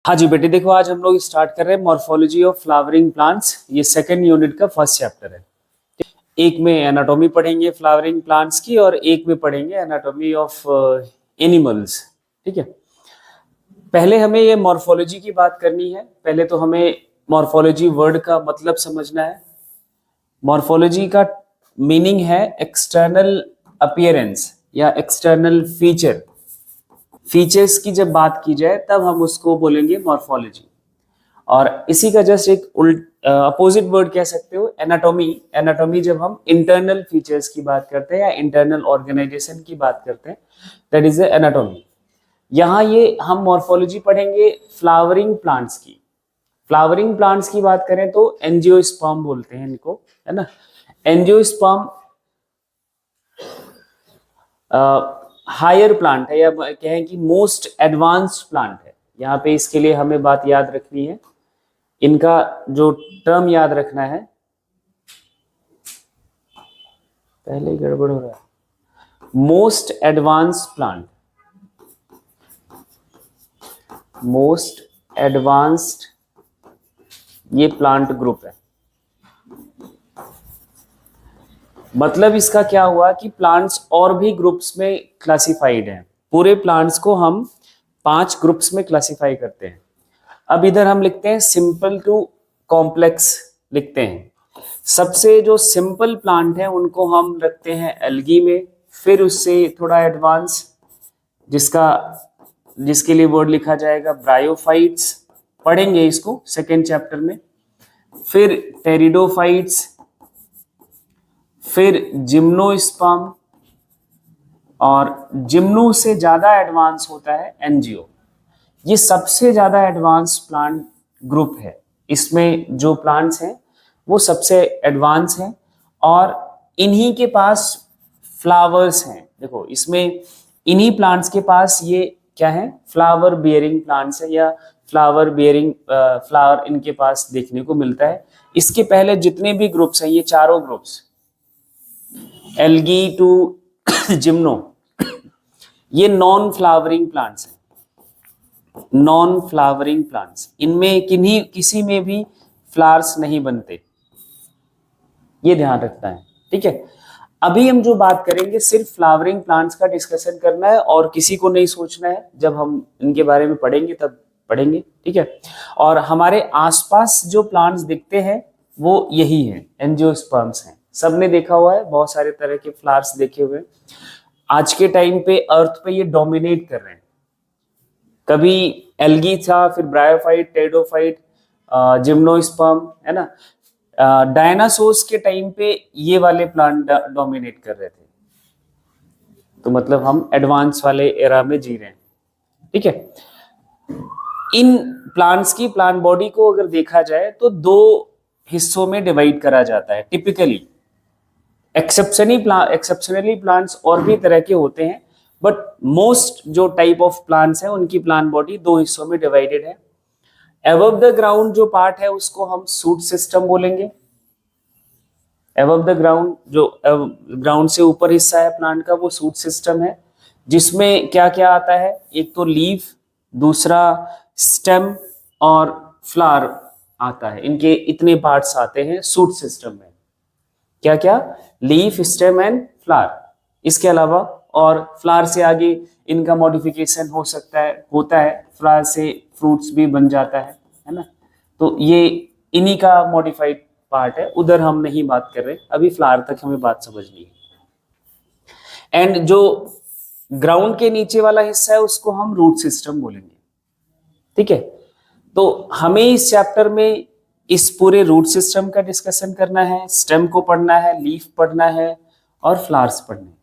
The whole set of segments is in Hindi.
हाँ जी बेटे, देखो आज हम लोग स्टार्ट कर रहे हैं मॉर्फोलॉजी ऑफ फ्लावरिंग प्लांट्स। ये सेकंड यूनिट का फर्स्ट चैप्टर है। एक में एनाटॉमी पढ़ेंगे फ्लावरिंग प्लांट्स की और एक में पढ़ेंगे एनाटॉमी ऑफ एनिमल्स। ठीक है, पहले हमें ये मॉर्फोलॉजी की बात करनी है। पहले तो हमें मॉर्फोलॉजी वर्ड का मतलब समझना है। मॉर्फोलॉजी का मीनिंग है एक्सटर्नल अपीयरेंस या एक्सटर्नल फीचर। फीचर्स की जब बात की जाए तब हम उसको बोलेंगे मॉर्फोलॉजी। और इसी का जस्ट एक अपोजिट वर्ड कह सकते हो एनाटॉमी। एनाटॉमी जब हम इंटरनल फीचर्स की बात करते हैं या इंटरनल ऑर्गेनाइजेशन की बात करते हैं, दैट इज एनाटॉमी। यहाँ ये हम मॉर्फोलॉजी पढ़ेंगे फ्लावरिंग प्लांट्स की। फ्लावरिंग प्लांट्स की बात करें तो एंजियोस्पर्म बोलते हैं इनको, है ना। एंजियोस्पर्म हायर प्लांट है या कहें कि मोस्ट एडवांस्ड प्लांट है। यहाँ पे इसके लिए हमें बात याद रखनी है, इनका जो टर्म याद रखना है। पहले ही गड़बड़ हो रहा है। Most advanced plant, most advanced ये प्लांट ग्रुप है। मतलब इसका क्या हुआ कि प्लांट्स और भी ग्रुप्स में क्लासिफाइड हैं। पूरे प्लांट्स को हम 5 ग्रुप्स में क्लासिफाई करते हैं। अब इधर हम लिखते हैं सिंपल टू कॉम्प्लेक्स लिखते हैं। सबसे जो सिंपल प्लांट है उनको हम रखते हैं एल्गी में, फिर उससे थोड़ा एडवांस जिसके लिए वर्ड लिखा जाएगा ब्रायोफाइट्स, पढ़ेंगे इसको सेकेंड चैप्टर में। फिर टेरिडोफाइट्स, फिर जिम्नोस्पर्म, और जिम्नो से ज्यादा एडवांस होता है एनजीओ। ये सबसे ज्यादा एडवांस प्लांट ग्रुप है। इसमें जो प्लांट्स हैं वो सबसे एडवांस हैं और इन्हीं के पास फ्लावर्स हैं। देखो इसमें इन्हीं प्लांट्स के पास ये क्या है, फ्लावर बियरिंग प्लांट्स है या फ्लावर बियरिंग फ्लावर इनके पास देखने को मिलता है। इसके पहले जितने भी ग्रुप्स हैं, ये चारों ग्रुप्स एल्गी टू जिम्नो, ये नॉन फ्लावरिंग प्लांट्स हैं। नॉन फ्लावरिंग प्लांट्स, इनमें किसी में भी फ्लावर्स नहीं बनते, ये ध्यान रखना है। ठीक है, अभी हम जो बात करेंगे सिर्फ फ्लावरिंग प्लांट्स का डिस्कशन करना है और किसी को नहीं सोचना है। जब हम इनके बारे में पढ़ेंगे तब पढ़ेंगे, ठीक है। और हमारे आसपास जो प्लांट्स दिखते हैं वो यही है, एंजियोस्पर्म्स हैं। सबने देखा हुआ है, बहुत सारे तरह के फ्लावर्स देखे हुए। आज के टाइम पे अर्थ पे ये डोमिनेट कर रहे हैं। कभी एल्गी था, फिर ब्रायोफाइट, टेरिडोफाइट, जिम्नोस्पर्म, है ना। डायनासोर्स के टाइम पे ये वाले प्लांट डोमिनेट कर रहे थे। तो मतलब हम एडवांस वाले एरा में जी रहे हैं, ठीक है। इन प्लांट्स की प्लांट बॉडी को अगर देखा जाए तो 2 हिस्सों में डिवाइड करा जाता है टिपिकली। एक्सेप्शनली प्लांट्स और भी तरह के होते हैं, बट मोस्ट जो टाइप ऑफ प्लांट्स हैं उनकी प्लांट बॉडी 2 हिस्सों में डिवाइडेड है। अबव द ग्राउंड जो पार्ट है उसको हम सूट सिस्टम बोलेंगे। अबव द ग्राउंड, जो ग्राउंड से ऊपर हिस्सा है प्लांट का, वो सूट सिस्टम है, जिसमें क्या क्या आता है, एक तो लीफ, दूसरा स्टेम और फ्लावर आता है। इनके इतने पार्ट्स आते हैं सूट सिस्टम में। क्या क्या, लीफ, स्टेम एंड फ्लावर। इसके अलावा और फ्लावर से आगे इनका मॉडिफिकेशन हो सकता है, होता है। फ्लावर से फ्रूट्स भी बन जाता है ना। तो ये इन्हीं का मॉडिफाइड पार्ट है, उधर हम नहीं बात कर रहे, अभी फ्लावर तक हमें बात समझनी है। एंड जो ग्राउंड के नीचे वाला हिस्सा है उसको हम रूट सिस्टम बोलेंगे, ठीक है। तो हमें इस चैप्टर में इस पूरे रूट सिस्टम का डिस्कशन करना है, स्टेम को पढ़ना है, लीफ पढ़ना है और फ्लावर्स पढ़ने,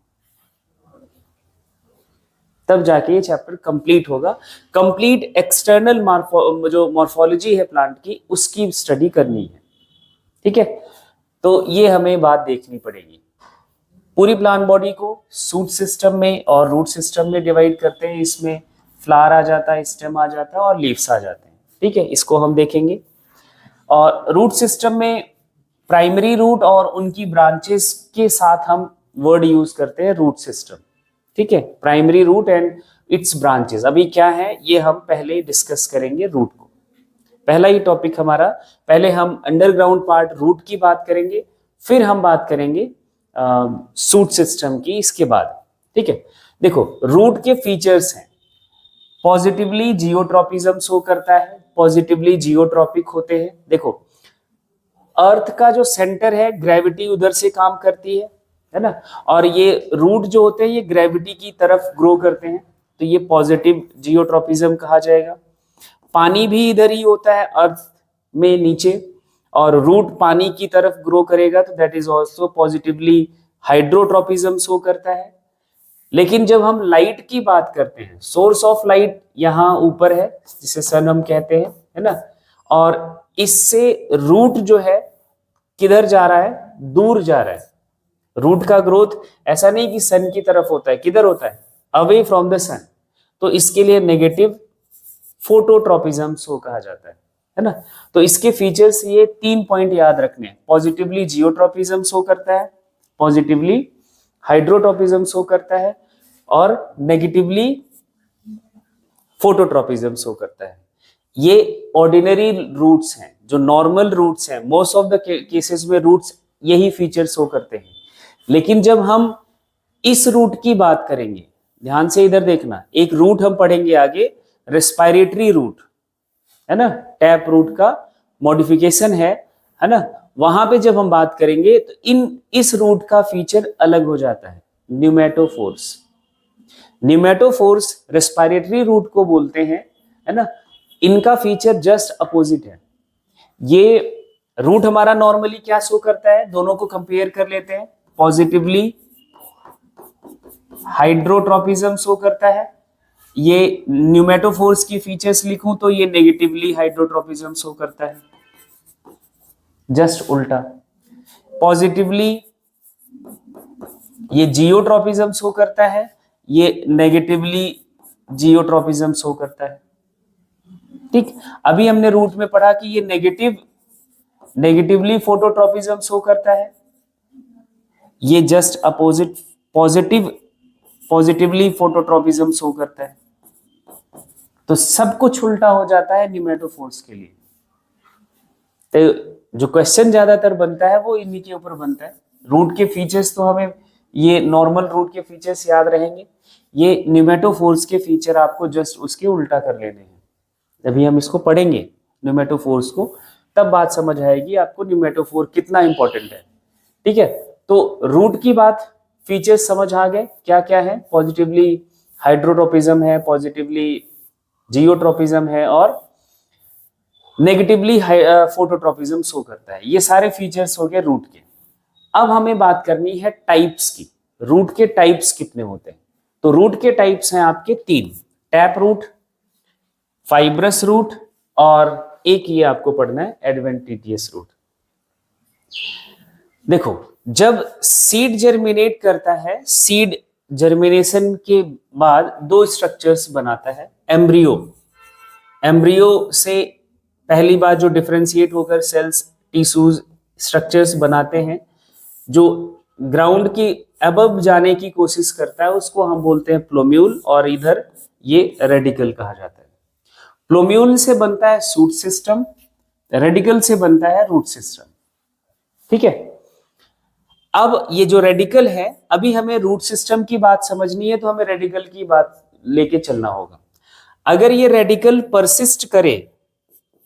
तब जाके ये चैप्टर कंप्लीट होगा। कंप्लीट एक्सटर्नल जो मॉर्फोलॉजी है प्लांट की, उसकी स्टडी करनी है, ठीक है। तो ये हमें बात देखनी पड़ेगी। पूरी प्लांट बॉडी को सूट सिस्टम में और रूट सिस्टम में डिवाइड करते हैं। इसमें फ्लावर आ जाता है, स्टेम आ जाता है और लीव्स आ जाते हैं, ठीक है। इसको हम देखेंगे। और रूट सिस्टम में प्राइमरी रूट और उनकी ब्रांचेस के साथ हम वर्ड यूज करते हैं रूट सिस्टम, ठीक है। Primary root and its branches. अभी क्या है ये हम पहले डिस्कस करेंगे रूट को, पहला ही टॉपिक हमारा। पहले हम अंडरग्राउंड पार्ट रूट की बात करेंगे, फिर हम बात करेंगे सूट सिस्टम की इसके बाद, ठीक है। देखो रूट के फीचर्स हैं, पॉजिटिवली जियोट्रॉपिज्म शो करता है, पॉजिटिवली जियोट्रॉपिक होते हैं। देखो अर्थ का जो सेंटर है ग्रेविटी उधर से काम करती है ना, और ये रूट जो होते हैं ये ग्रेविटी की तरफ ग्रो करते हैं, तो ये पॉजिटिव जियोट्रॉपिज्म कहा जाएगा। पानी भी इधर ही होता है अर्थ में नीचे, और रूट पानी की तरफ ग्रो करेगा, तो that is also positively hydrotropism show करता है। लेकिन जब हम लाइट की बात करते हैं, सोर्स ऑफ लाइट यहाँ ऊपर है जिसे सन हम कहते हैं, है ना, और इससे रूट जो है किधर जा रहा है, दूर जा रहा है। रूट का ग्रोथ ऐसा नहीं कि सन की तरफ होता है, किधर होता है, अवे फ्रॉम द सन, तो इसके लिए नेगेटिव फोटोट्रॉपिज्म शो कहा जाता है ना। तो इसके फीचर्स ये 3 पॉइंट याद रखने हैं, पॉजिटिवली जियोट्रॉपिज्म शो करता है, पॉजिटिवली हाइड्रोट्रॉपिज्म शो करता है, और नेगेटिवली फोटोट्रॉपिज्म शो करता है। ये ऑर्डिनरी रूट्स हैं, जो नॉर्मल रूट्स हैं, मोस्ट ऑफ द केसेस में रूट्स यही फीचर शो करते हैं। लेकिन जब हम इस रूट की बात करेंगे, ध्यान से इधर देखना, एक रूट हम पढ़ेंगे आगे, रेस्पिरेटरी रूट, है ना, टैप रूट का मॉडिफिकेशन है ना, वहां पे जब हम बात करेंगे तो इस रूट का फीचर अलग हो जाता है, न्यूमेटोफोर्स। न्यूमेटोफोर्स रेस्पिरेटरी रूट को बोलते हैं, है ना, इनका फीचर जस्ट अपोजिट है। ये रूट हमारा नॉर्मली क्या शो करता है, दोनों को कंपेयर कर लेते हैं, पॉजिटिवली हाइड्रोट्रॉपिज्म शो करता है। ये न्यूमेटोफोर्स की फीचर्स लिखूं तो ये नेगेटिवली हाइड्रोट्रॉपिज्म शो करता है, जस्ट उल्टा। पॉजिटिवली ये जियोट्रॉपिज्म शो करता है, ये नेगेटिवली जियोट्रॉपिज्म शो करता है, ठीक। अभी हमने रूट में पढ़ा कि ये नेगेटिवली फोटोट्रॉपिज्म शो करता है, ये just opposite positively phototropism show करता है। तो सब कुछ उल्टा हो जाता है न्यूमेटोफोर्स के लिए। तो जो क्वेश्चन ज्यादातर बनता है वो इन्हीं के ऊपर बनता है। रूट के फीचर्स तो हमें ये नॉर्मल रूट के फीचर्स याद रहेंगे, ये न्यूमेटोफोर्स के फीचर आपको जस्ट उसके उल्टा कर लेने हैं। अभी हम इसको पढ़ेंगे न्यूमेटोफोर्स को, तब बात समझ आएगी आपको न्यूमेटोफोर कितना इंपॉर्टेंट है, ठीक है। तो रूट की बात, फीचर्स समझ आ गए क्या क्या है, पॉजिटिवली हाइड्रोट्रॉपिज्म है, पॉजिटिवली जियोट्रॉपिज्म है, और नेगेटिवली फोटोट्रॉपिज्म शो करता है। ये सारे फीचर्स हो गए रूट के। अब हमें बात करनी है टाइप्स की, रूट के टाइप्स कितने होते हैं। तो रूट के टाइप्स हैं आपके 3, टैप रूट, फाइब्रस रूट, और एक ये आपको पढ़ना है एडवेंटिशियस रूट। देखो जब सीड जर्मिनेट करता है, सीड जर्मिनेशन के बाद 2 स्ट्रक्चर्स बनाता है। एम्ब्रियो से पहली बार जो डिफरेंशिएट होकर सेल्स, टिश्यूज, स्ट्रक्चर्स बनाते हैं, जो ग्राउंड की अबव जाने की कोशिश करता है उसको हम बोलते हैं प्लोम्यूल, और इधर ये रेडिकल कहा जाता है। प्लोम्यूल से बनता है सूट सिस्टम, रेडिकल से बनता है रूट सिस्टम, ठीक है। अब ये जो रेडिकल है, अभी हमें रूट सिस्टम की बात समझनी है तो हमें रेडिकल की बात लेके चलना होगा। अगर ये रेडिकल परसिस्ट करे,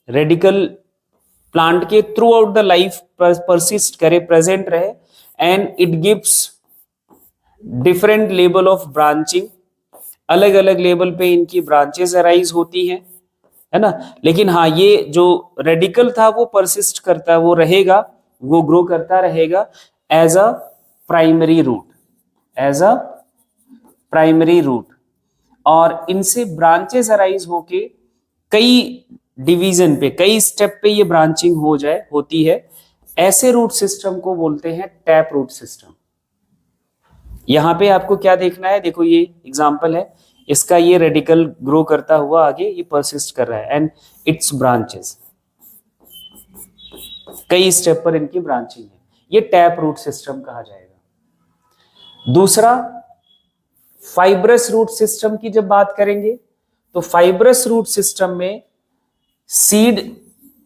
रेडिकल प्लांट के through out the life persist करे, प्रेजेंट रहे, and it gives different level of branching, अलग अलग लेवल पे इनकी ब्रांचेस अराइज होती हैं, है ना। लेकिन हाँ, ये जो रेडिकल था वो परसिस्ट करता है, वो रहेगा, वो ग्रो करता रहेगा as a primary root, as a primary root, और इनसे ब्रांचेस अराइज होके कई डिवीजन पे, कई स्टेप पे ये ब्रांचिंग होती है। ऐसे रूट सिस्टम को बोलते हैं टैप रूट सिस्टम। यहां पे आपको क्या देखना है, देखो ये एग्जांपल है इसका, ये रेडिकल ग्रो करता हुआ आगे ये परसिस्ट कर रहा है, एंड इट्स ब्रांचेस, कई स्टेप पर इनकी ब्रांचिंग है, ये टैप रूट सिस्टम कहा जाएगा। दूसरा फाइब्रस रूट सिस्टम की जब बात करेंगे तो फाइब्रस रूट सिस्टम में सीड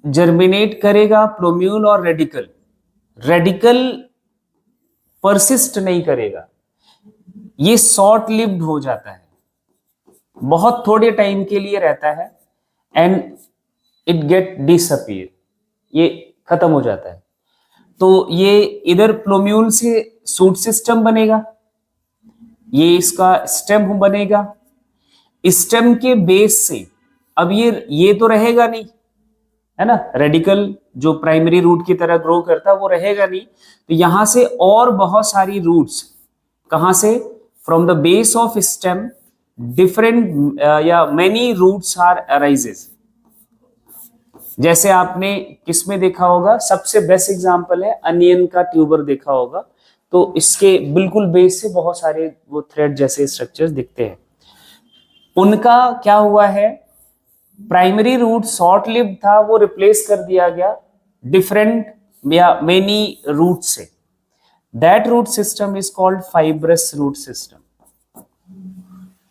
जर्मिनेट करेगा प्लोम्यूल और रेडिकल, रेडिकल परसिस्ट नहीं करेगा, ये शॉर्ट लिव्ड हो जाता है, बहुत थोड़े टाइम के लिए रहता है एंड इट गेट डिसअपीयर, ये खत्म हो जाता है। तो ये इधर प्लोम्यूल से सूट सिस्टम बनेगा, ये इसका स्टेम बनेगा, स्टेम के बेस से अब ये तो रहेगा नहीं, है ना, रेडिकल जो प्राइमरी रूट की तरह ग्रो करता है वो रहेगा नहीं, तो यहां से और बहुत सारी रूट्स, कहां से, from the base of stem different या मेनी रूट्स आर अराइजेस। जैसे आपने किसमें देखा होगा, सबसे बेस्ट एग्जांपल है अनियन का ट्यूबर देखा होगा, तो इसके बिल्कुल बेस से बहुत सारे वो थ्रेड जैसे स्ट्रक्चर्स दिखते हैं। उनका क्या हुआ है, प्राइमरी रूट शॉर्ट लिव्ड था, वो रिप्लेस कर दिया गया डिफरेंट या मेनी रूट से। That root system is called fibrous root system.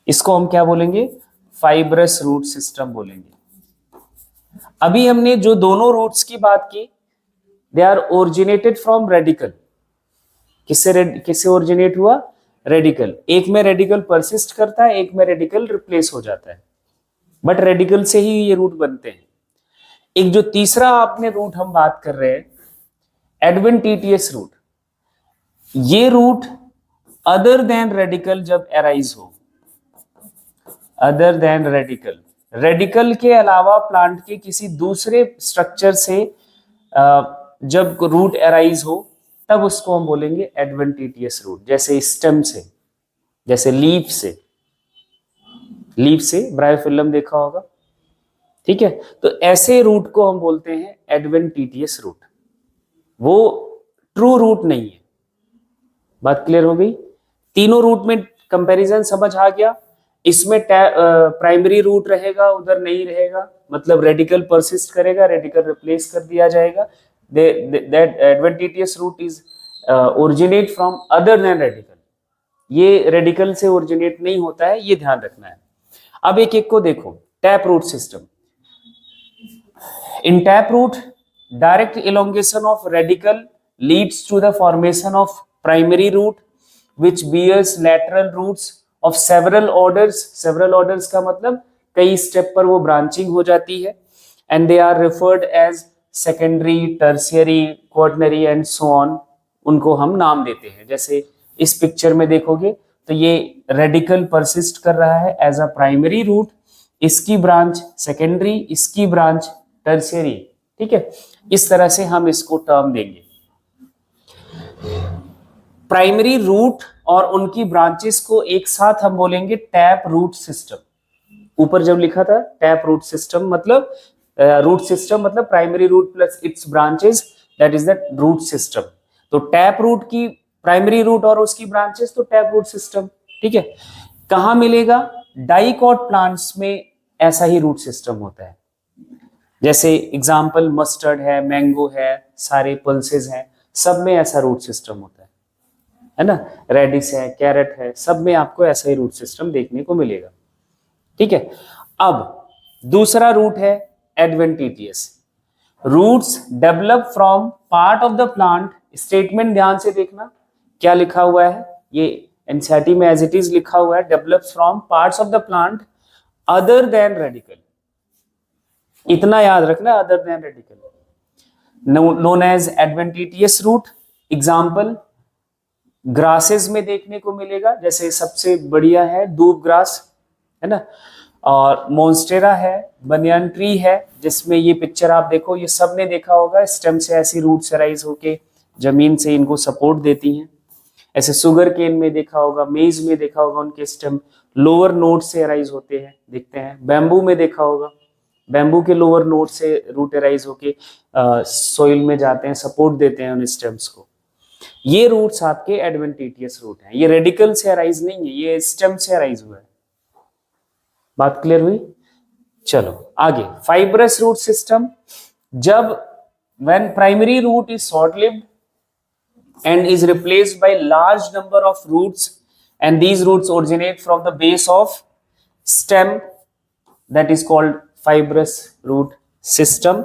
इसको हम क्या बोलेंगे, फाइब्रस रूट सिस्टम बोलेंगे। अभी हमने जो दोनों रूट्स की बात की, they are originated from radical. किससे ओरिजिनेट हुआ, रेडिकल। एक में रेडिकल परसिस्ट करता है, एक में रेडिकल रिप्लेस हो जाता है, बट रेडिकल से ही ये रूट बनते हैं। एक जो तीसरा आपने रूट हम बात कर रहे हैं, एडवेंटिटियस रूट, ये रूट अदर देन रेडिकल जब अराइज हो, अदर देन रेडिकल, रेडिकल के अलावा प्लांट के किसी दूसरे स्ट्रक्चर से जब रूट अराइज हो, तब उसको हम बोलेंगे एडवेंटिटियस रूट। जैसे स्टेम से, जैसे लीफ से, लीफ से ब्रायोफिलम देखा होगा, ठीक है, तो ऐसे रूट को हम बोलते हैं एडवेंटिटियस रूट। वो ट्रू रूट नहीं है। बात क्लियर हो गई, तीनों रूट में कंपैरिजन समझ आ गया। इसमें प्राइमरी रूट रहेगा, उधर नहीं रहेगा, मतलब रेडिकल परसिस्ट करेगा, रेडिकल रिप्लेस कर दिया जाएगा। that adventitious root is originate from other than radical, ये रेडिकल से ओरिजिनेट नहीं होता है, ये ध्यान रखना है। अब एक एक को देखो। Tap root system, in tap root direct elongation of radical leads to the formation of primary root which bears lateral roots of several orders। several orders का मतलब कई स्टेप पर वो ब्रांचिंग हो जाती है, and they are referred as secondary, tertiary, quaternary and so on। उनको हम नाम देते हैं। जैसे इस पिक्चर में देखोगे तो ये रेडिकल परसिस्ट कर रहा है एज अ प्राइमरी रूट, इसकी ब्रांच सेकेंडरी, इसकी ब्रांच टर्शियरी, ठीक है, इस तरह से हम इसको टर्म देंगे। प्राइमरी रूट और उनकी ब्रांचेस को एक साथ हम बोलेंगे टैप रूट सिस्टम। ऊपर जब लिखा था टैप रूट सिस्टम मतलब रूट सिस्टम मतलब primary root plus its branches, that is the root system. तो टैप रूट की प्राइमरी रूट और उसकी ब्रांचेस, तो टैप रूट सिस्टम, ठीक है। कहां मिलेगा, डाइकॉट प्लांट्स में ऐसा ही रूट सिस्टम होता है। जैसे एग्जाम्पल मस्टर्ड है, मैंगो है, सारे पल्सेस हैं, सब में ऐसा रूट सिस्टम होता है ना, रेडिस है, कैरेट है, सब में आपको ऐसा ही रूट सिस्टम देखने को मिलेगा, ठीक है। अब दूसरा रूट है adventitious. Roots develop from part of the plant. Statement ध्यान से देखना क्या लिखा हुआ है, ये एनसीईआरटी में एज इट इज लिखा हुआ है, develops from parts of the plant other than radical. इतना याद रखना, other than radical, known as adventitious root. Example grasses में देखने को मिलेगा, जैसे सबसे बढ़िया है दूब ग्रास, है ना, और मॉन्स्टेरा है, बनियान ट्री है, जिसमें ये पिक्चर आप देखो, ये सब ने देखा होगा, स्टेम से ऐसी रूट्स राइज होके जमीन से इनको सपोर्ट देती हैं। ऐसे शुगर केन में देखा होगा, मेज में देखा होगा, उनके स्टेम लोअर नोड से राइज होते हैं, दिखते हैं। बैम्बू में देखा होगा, बैम्बू के लोअर नोड से रूट राइज होके सोइल में जाते हैं, सपोर्ट देते हैं उन स्टेम्स को। ये रूट्स आपके एडवेंटिटियस रूट हैं, ये रेडिकल से अराइज नहीं है, ये स्टेम से अराइज हुआ है। बात क्लियर हुई, चलो आगे। फाइब्रस रूट सिस्टम, जब when primary root is short lived and is replaced by large number of roots and these roots originate from the base of stem that is called fibrous root system.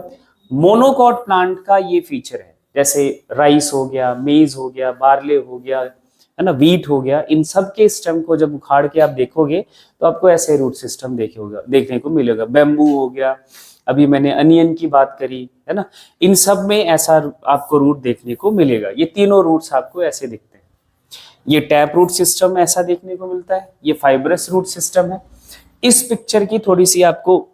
Monocot plant का ये फीचर है, जैसे राइस हो गया, मेज हो गया, बार्ले हो गया, है ना, वीट हो गया, इन सब के स्टेम को जब उखाड़ के आप देखोगे तो आपको ऐसे रूट सिस्टम देखने को मिलेगा। बैम्बू हो गया, अभी मैंने अनियन की बात करी, है ना, इन सब में ऐसा आपको रूट देखने को मिलेगा। ये तीनों रूट्स आपको ऐसे दिखते हैं। ये टैप रूट सिस्टम ऐसा देखने को मिलता है, ये फाइब्रस रूट सिस्टम है। इस पिक्चर की थोड़ी सी आपको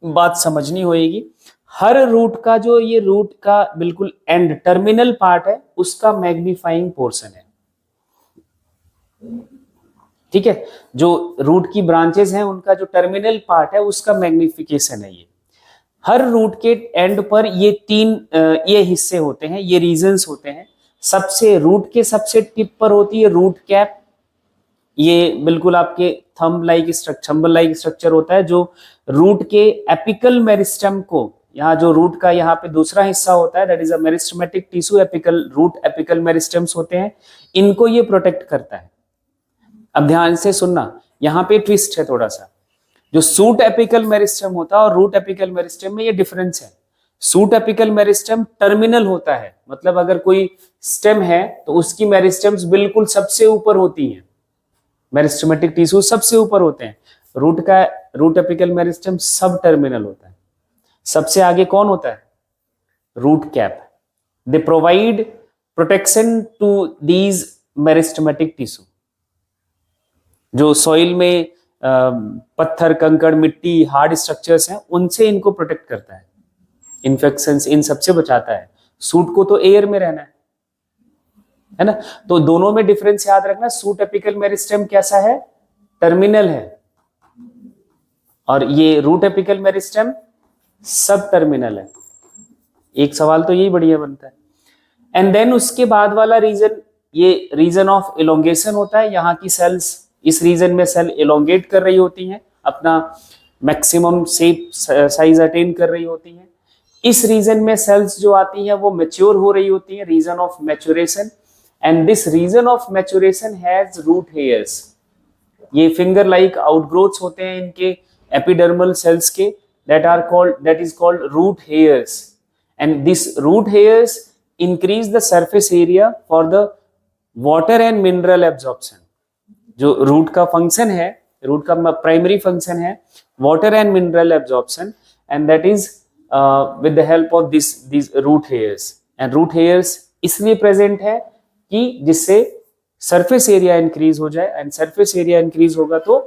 बात समझनी होगी। हर रूट का जो ये रूट का बिल्कुल एंड टर्मिनल पार्ट है उसका मैग्नीफाइंग पोर्शन है, ठीक है। जो रूट की ब्रांचेस हैं उनका जो टर्मिनल पार्ट है उसका मैग्निफिकेशन है। ये हर रूट के एंड पर ये तीन ये हिस्से होते हैं, ये रीजन्स होते हैं। सबसे रूट के सबसे टिप पर होती है रूट कैप, ये बिल्कुल आपके थंब लाइक स्ट्रक्चर होता है जो रूट के एपिकल मेरिस्टेम को, यहाँ जो रूट का यहाँ पे दूसरा हिस्सा होता है that is a meristematic tissue, apical meristems होते हैं, इनको ये प्रोटेक्ट करता है। अब ध्यान से सुनना, यहाँ पे ट्विस्ट है थोड़ा सा। जो सूट एपिकल मेरिस्टेम होता है और रूट एपिकल मेरिस्टेम में ये डिफरेंस है। सूट एपिकल मेरिस्टेम टर्मिनल होता है, मतलब अगर कोई स्टेम है तो उसकी मेरिस्टेम्स बिल्कुल सबसे ऊपर होती हैं, मेरिस्टेमेटिक टिश्यू सबसे ऊपर होते हैं। Root apical meristem subterminal होता है। सबसे आगे कौन होता है? Root cap. They provide protection to these meristematic tissue. जो सॉइल में पत्थर, कंकड़, मिट्टी, हार्ड स्ट्रक्चर्स हैं उनसे इनको प्रोटेक्ट करता है, इन्फेक्शंस इन सबसे बचाता है। सूट को तो एयर में रहना है ना, तो दोनों में डिफरेंस याद रखना। सूट एपिकल मेरिस्टेम कैसा है? टर्मिनल है, और ये रूट एपिकल मेरिस्टेम सब टर्मिनल है। एक सवाल तो यही बढ़िया बनता है। एंड देन उसके बाद वाला रीजन, ये रीजन ऑफ एलोंगेशन होता है। यहाँ की सेल्स, इस रीजन में सेल एलोंगेट कर रही होती हैं, अपना मैक्सिमम शेप साइज अटेन कर रही होती हैं। इस रीजन में सेल्स जो आती हैं वो मैच्योर हो रही होती हैं, region of maturation. And this region of maturation has root hairs. ये फिंगर लाइक आउटग्रोथ्स होते हैं इनके एपिडर्मल सेल्स के, that is called root hairs, and this root hairs increase the surface area for the water and mineral absorption. जो रूट का फंक्शन है, रूट का प्राइमरी फंक्शन है water and mineral absorption, and that is with the help of this root hairs. And root hairs इसलिए प्रेजेंट है कि जिससे सरफेस एरिया इंक्रीज हो जाए, एंड सरफेस एरिया इंक्रीज होगा तो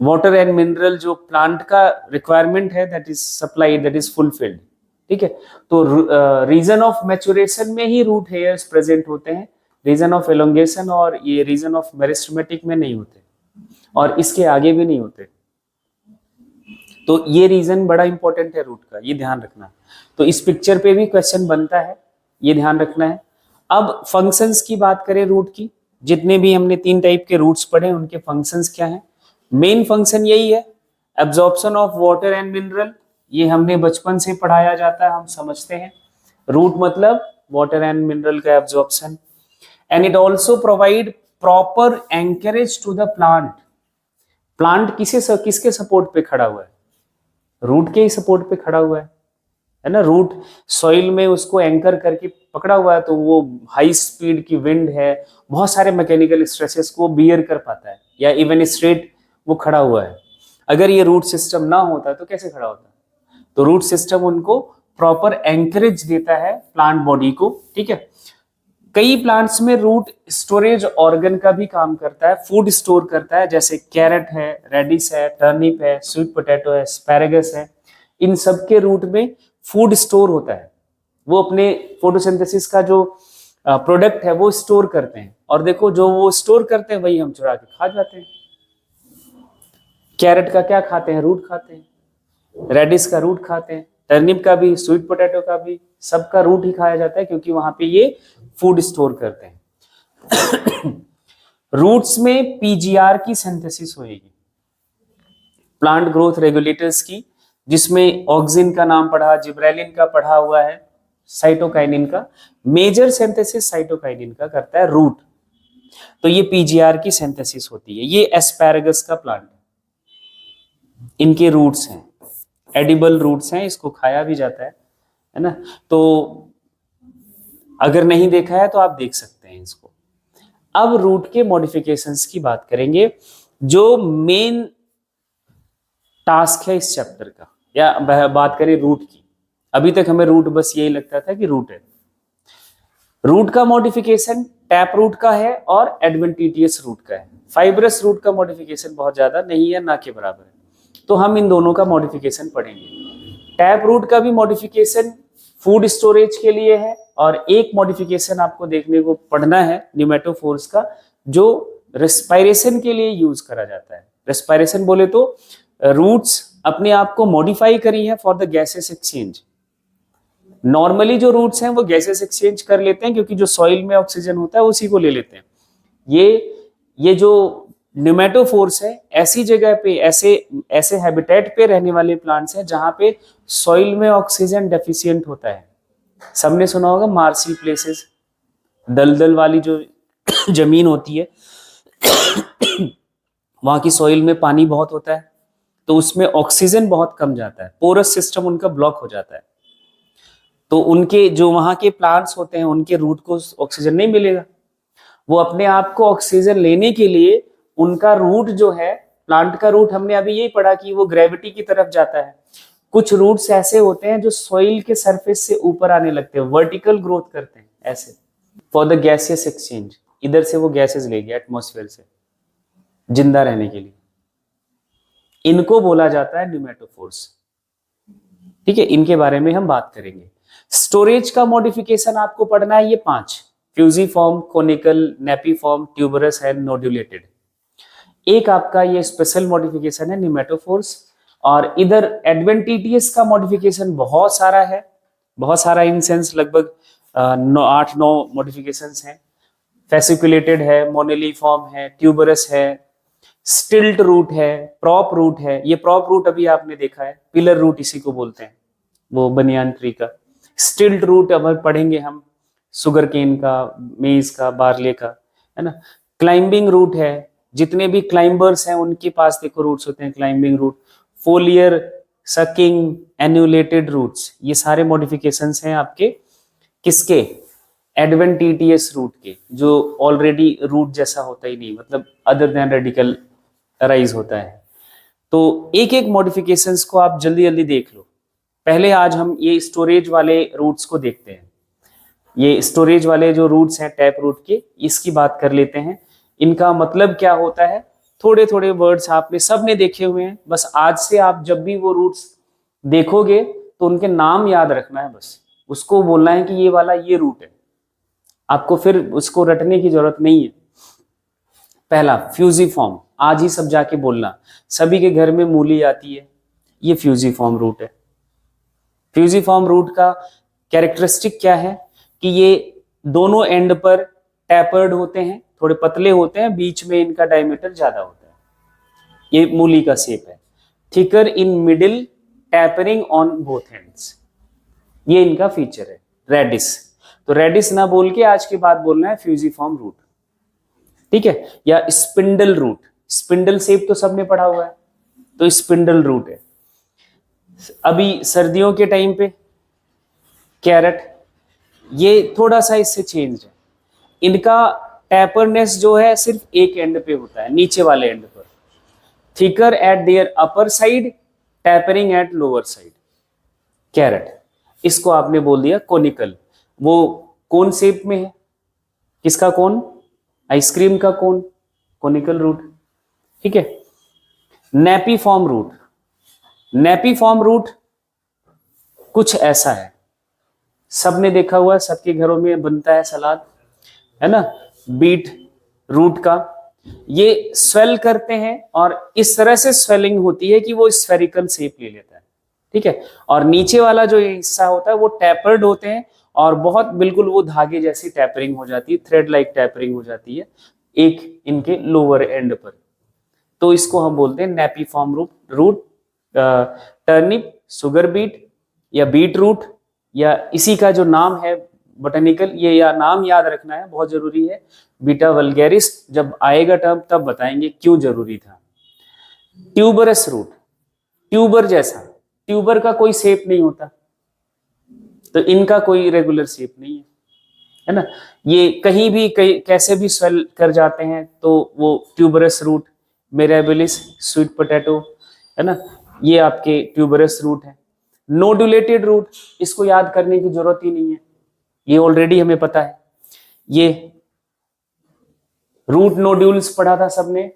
वाटर एंड मिनरल जो प्लांट का रिक्वायरमेंट है that is supplied, that is fulfilled, ठीक है। तो रीजन ऑफ मैच्योरेशन में ही रूट हेयर्स प्रेजेंट होते हैं, रीजन ऑफ एलोंगेशन और ये रीजन ऑफ मेरिस्टेमेटिक में नहीं होते, और इसके आगे भी नहीं होते। तो ये रीजन बड़ा इंपॉर्टेंट है रूट का, ये ध्यान रखना। तो इस पिक्चर पे भी क्वेश्चन बनता है, ये ध्यान रखना है। अब फंक्शंस की बात करें रूट की, जितने भी हमने 3 टाइप के रूट्स पढ़े उनके फंक्शंस क्या हैं? मेन फंक्शन यही है, absorption of water and mineral. ये हमने बचपन से पढ़ाया जाता है, हम समझते हैं। रूट मतलब वाटर एंड मिनरल का absorption. And it also provide proper anchorage to the plant. Plant किसके सपोर्ट पे खड़ा हुआ है? रूट के ही सपोर्ट पे खड़ा हुआ है ना। रूट सॉइल में उसको एंकर करके पकड़ा हुआ है, तो वो हाई स्पीड की विंड है, बहुत सारे मैकेनिकल स्ट्रेसेस को बियर कर पाता है, या इवन स्ट्रेट वो खड़ा हुआ है। अगर ये रूट सिस्टम ना होता तो कैसे खड़ा होता? तो रूट सिस्टम उनको प्रॉपर एंकरेज देता है प्लांट बॉडी को, ठीक है। कई प्लांट्स में रूट स्टोरेज ऑर्गन का भी काम करता है, फूड स्टोर करता है, जैसे कैरेट है, रेडिश है, टर्निप है, स्वीट पोटैटो है, एस्पैरागस है। इन सब के रूट में फूड स्टोर होता है, वो अपने फोटोसिंथेसिस का जो प्रोडक्ट है वो स्टोर करते हैं, और देखो जो वो स्टोर करते हैं वही हम चुरा के खा जाते हैं। कैरेट का क्या खाते हैं? रूट खाते हैं। रेडिश का रूट खाते हैं, टर्निप का भी, स्वीट पोटैटो का भी, सबका रूट ही खाया जाता है, क्योंकि वहां पे ये फूड स्टोर करते हैं। रूट्स में पीजीआर की सिंथेसिस होगी, प्लांट ग्रोथ रेगुलेटर्स की, जिसमें ऑक्सिन का नाम पढ़ा, जिब्रेलिन का पढ़ा हुआ है, साइटोकाइनिन का। मेजर सिंथेसिस साइटोकाइनिन का करता है रूट। तो ये पीजीआर की सिंथेसिस होती है। ये एस्पैरागस का प्लांट है, इनके रूट्स हैं, एडिबल रूट्स हैं, इसको खाया भी जाता है ना। तो अगर नहीं देखा है तो आप देख सकते हैं इसको। अब रूट के मॉडिफिकेशंस की बात करेंगे, जो मेन टास्क है इस चैप्टर का, या बात करें रूट की। अभी तक हमें रूट बस यही लगता था कि रूट है। रूट का मॉडिफिकेशन टैप रूट का है और एडवेंटिटियस रूट का है। फाइब्रस रूट का मॉडिफिकेशन बहुत ज्यादा नहीं है, ना के बराबर है। तो हम इन दोनों का मॉडिफिकेशन पढ़ेंगे। टैप रूट का भी मॉडिफिकेशन फूड स्टोरेज के लिए है, और एक मॉडिफिकेशन आपको देखने को पढ़ना है निमेटोफोर्स का, जो रेस्पायरेशन के लिए यूज करा जाता है। रेस्पायरेशन बोले तो रूट्स अपने आप को मॉडिफाई करी है for the gases exchange. Normally जो रूट्स हैं वो गैसेस एक्सचेंज कर लेते हैं, क्योंकि जो सॉइल में ऑक्सीजन होता है उसी को ले लेते हैं। ये जो न्यूमेटोफोर्स है, ऐसी जगह पे, ऐसे हैबिटेट पे रहने वाले प्लांट्स हैं जहां पे सॉइल में ऑक्सीजन डेफिशिएंट होता है। सबने सुना होगा मार्सी प्लेसेस, दलदल वाली जो जमीन होती है वहां की सॉइल में पानी बहुत होता है, तो उसमें ऑक्सीजन बहुत कम जाता है, पोरस सिस्टम उनका ब्लॉक हो जाता है। तो उनके जो वहां के प्लांट्स होते हैं उनके रूट को ऑक्सीजन नहीं मिलेगा। वो अपने आप को ऑक्सीजन लेने के लिए उनका रूट जो है, प्लांट का रूट, हमने अभी यही पढ़ा कि वो ग्रेविटी की तरफ जाता है। कुछ रूट्स ऐसे होते हैं जो सॉइल के सरफेस से ऊपर आने लगते हैं, वर्टिकल ग्रोथ करते हैं ऐसे, फॉर द गैसियस एक्सचेंज। इधर से वो गैसेस ले गया एटमॉस्फेयर से जिंदा रहने के लिए। इनको बोला जाता है न्यूमेटोफोर्स। ठीक है, इनके बारे में हम बात करेंगे। स्टोरेज का मॉडिफिकेशन आपको पढ़ना है, ये 5: फ्यूजिफॉर्म, कोनिकल, नेपिफॉर्म, ट्यूबरस एंड नोड्यूलेटेड। एक आपका ये स्पेशल मॉडिफिकेशन है न्यूमेटोफोर्स। और इधर एडवेंटिटियस का मॉडिफिकेशन बहुत सारा है, बहुत सारा इन सेंस लगभग 8-9 मॉडिफिकेशंस हैं। फेसिकुलेटेड है, मोनेलिफॉर्म है, ट्यूबरस है, स्टिल्ट रूट है, प्रॉप रूट है। ये प्रॉप रूट अभी आपने देखा है, पिलर रूट इसी को बोलते हैं, वो बनियान ट्री का। स्टिल्ट रूट अब पढ़ेंगे हम, सुगर केन का, मेज का, बार्ले का, है ना। क्लाइंबिंग रूट है, जितने भी क्लाइंबर्स हैं उनके पास देखो रूट्स होते हैं, climbing root. Foliar, sucking, annulated roots, ये सारे मॉडिफिकेशंस हैं आपके किसके, एडवेंटिटियस रूट के, जो ऑलरेडी रूट जैसा होता ही नहीं, मतलब अदर देन रेडिकल राइज होता है। तो एक एक मॉडिफिकेशंस को आप जल्दी जल्दी देख लो। पहले आज हम ये स्टोरेज वाले रूट्स को देखते हैं। ये स्टोरेज वाले जो रूट्स हैं टैप रूट के, इसकी बात कर लेते हैं। इनका मतलब क्या होता है, थोड़े थोड़े वर्ड्स आपने सबने देखे हुए हैं, बस आज से आप जब भी वो रूट्स देखोगे तो उनके नाम याद रखना है, बस उसको बोलना है कि ये वाला ये रूट है, आपको फिर उसको रटने की जरूरत नहीं है। पहला फ्यूजिफॉर्म, आज ही सब जाके बोलना, सभी के घर में मूली आती है, ये फ्यूजिफॉर्म रूट है। फ्यूजिफॉर्म रूट का कैरेक्टरिस्टिक क्या है कि ये दोनों एंड पर टैपर्ड होते हैं, थोड़े पतले होते हैं, बीच में इनका डायमीटर ज्यादा होता है। ये मूली का शेप है। Thicker in middle, tapering on both ends, ये इनका फीचर है। रेडिस, तो रेडिस ना बोल के आज के बाद बोलना है फ्यूजिफॉर्म रूट, ठीक है। या स्पिंडल रूट, स्पिंडल शेप तो सबने पढ़ा हुआ है, तो स्पिंडल रूट है। अभी सर्दियों के टाइम पे कैरेट, ये थोड़ा सा इससे चेंज है। इनका टैपरनेस जो है सिर्फ एक एंड पे होता है, नीचे वाले एंड पर। Thicker at their upper side, tapering at lower side. Carrot, इसको आपने बोल दिया कोनिकल, वो कोन शेप में है। किसका कोन, आइसक्रीम का कोन, कोनिकल रूट, ठीक है। नेपिफॉर्म रूट, नेपिफॉर्म रूट कुछ ऐसा है, सबने देखा हुआ है, सबके घरों में बनता है सलाद, है ना, बीट रूट का। ये स्वेल करते हैं और इस तरह से स्वेलिंग होती है कि वो स्फेरिकल शेप ले लेता है, ठीक है। और नीचे वाला जो हिस्सा होता है वो टैपर्ड होते हैं, और बहुत बिल्कुल वो धागे जैसी टैपरिंग हो जाती है, थ्रेड लाइक टैपरिंग हो जाती है एक इनके लोअर एंड पर। तो इसको हम बोलते हैं नेपिफॉर्म रूट। टर्निप, सुगर बीट या बीट रूट, या इसी का जो नाम है बोटेनिकल, ये या नाम याद रखना है, बहुत जरूरी है। बीटा वल्गैरिस जब आएगा टर्म तब बताएंगे क्यों जरूरी था। ट्यूबरस रूट, ट्यूबर जैसा, ट्यूबर का कोई शेप नहीं होता, तो इनका कोई रेगुलर शेप नहीं है ना। ये कहीं भी कैसे भी स्वेल कर जाते हैं, तो वो tuberous root, mirabilis, sweet potato, है ना, ये आपके ट्यूबरस रूट है। नोडुलेटेड रूट, इसको याद करने की जरूरत ही नहीं है, ये ऑलरेडी हमें पता है। ये रूट नोड्यूल्स पढ़ा था सबने।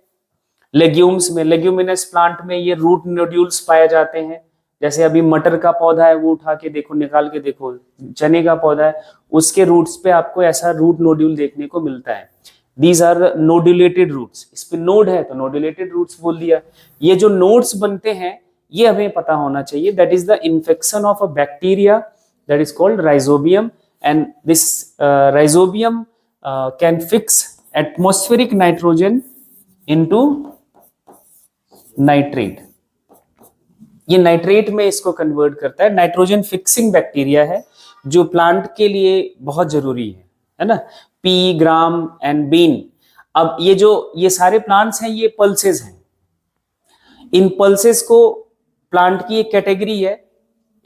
लेग्यूम्स में, लेग्यूमिनस प्लांट में ये रूट नोड्यूल्स पाए जाते हैं। जैसे अभी मटर का पौधा है, वो उठा के देखो, निकाल के देखो, चने का पौधा है, उसके रूट्स पे आपको ऐसा रूट नोड्यूल देखने को मिलता है। These are nodulated roots. इस पे नोड है तो नोड्यूलेटेड रूट्स बोल दिया। ये जो नोड्स बनते हैं ये हमें पता होना चाहिए। That is the infection of a bacteria that is called rhizobium, and this rhizobium can fix atmospheric nitrogen into nitrate. ये नाइट्रेट में इसको कन्वर्ट करता है। नाइट्रोजन फिक्सिंग बैक्टीरिया है जो प्लांट के लिए बहुत जरूरी है ना। Pea, gram and bean. अब ये सारे प्लांट्स हैं, ये पल्सेस हैं। इन पल्सेस को प्लांट की एक कैटेगरी है,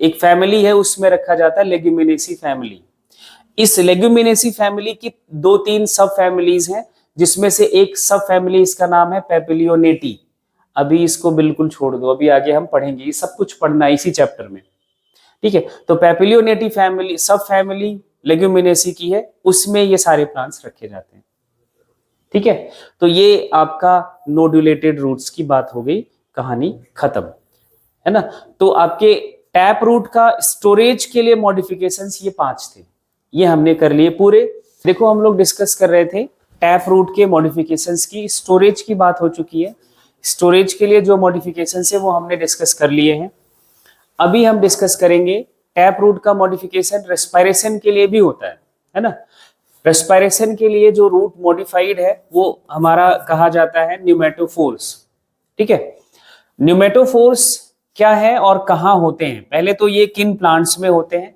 एक फैमिली है, उसमें रखा जाता है लेग्यूमिनेसी फैमिली। इस लेग्यूमिनेसी फैमिली की 2-3 सब फैमिलीज हैं, जिसमें से एक सब फैमिली इसका नाम है पेपिलियोनेटी। अभी इसको बिल्कुल छोड़ दो, अभी आगे हम पढ़ेंगे, ये सब कुछ पढ़ना इसी चैप्टर में, ठीक है। तो पेपिलियोनेटी फैमिली सब फैमिली लेग्यूमिनेसी की है, उसमें ये सारे प्लांट्स रखे जाते हैं, ठीक है। तो ये आपका नोड्यूलेटेड रूट्स की बात हो गई, कहानी खत्म, है ना। तो आपके टैप रूट का स्टोरेज के लिए मॉडिफिकेशंस ये 5 थे, ये हमने कर लिए पूरे। देखो हम लोग डिस्कस कर रहे थे टैप रूट के मॉडिफिकेशंस की, स्टोरेज की बात हो चुकी है। स्टोरेज के लिए जो मॉडिफिकेशंस है वो हमने डिस्कस कर लिए हैं। अभी हम डिस्कस करेंगे टैप रूट का मॉडिफिकेशन रेस्पिरेशन के लिए भी होता है ना। रेस्पिरेशन के लिए जो रूट मॉडिफाइड है वो हमारा कहा जाता है न्यूमेटोफोर्स, ठीक है। न्यूमेटोफोर्स क्या है और कहाँ होते हैं? पहले तो ये किन प्लांट्स में होते हैं,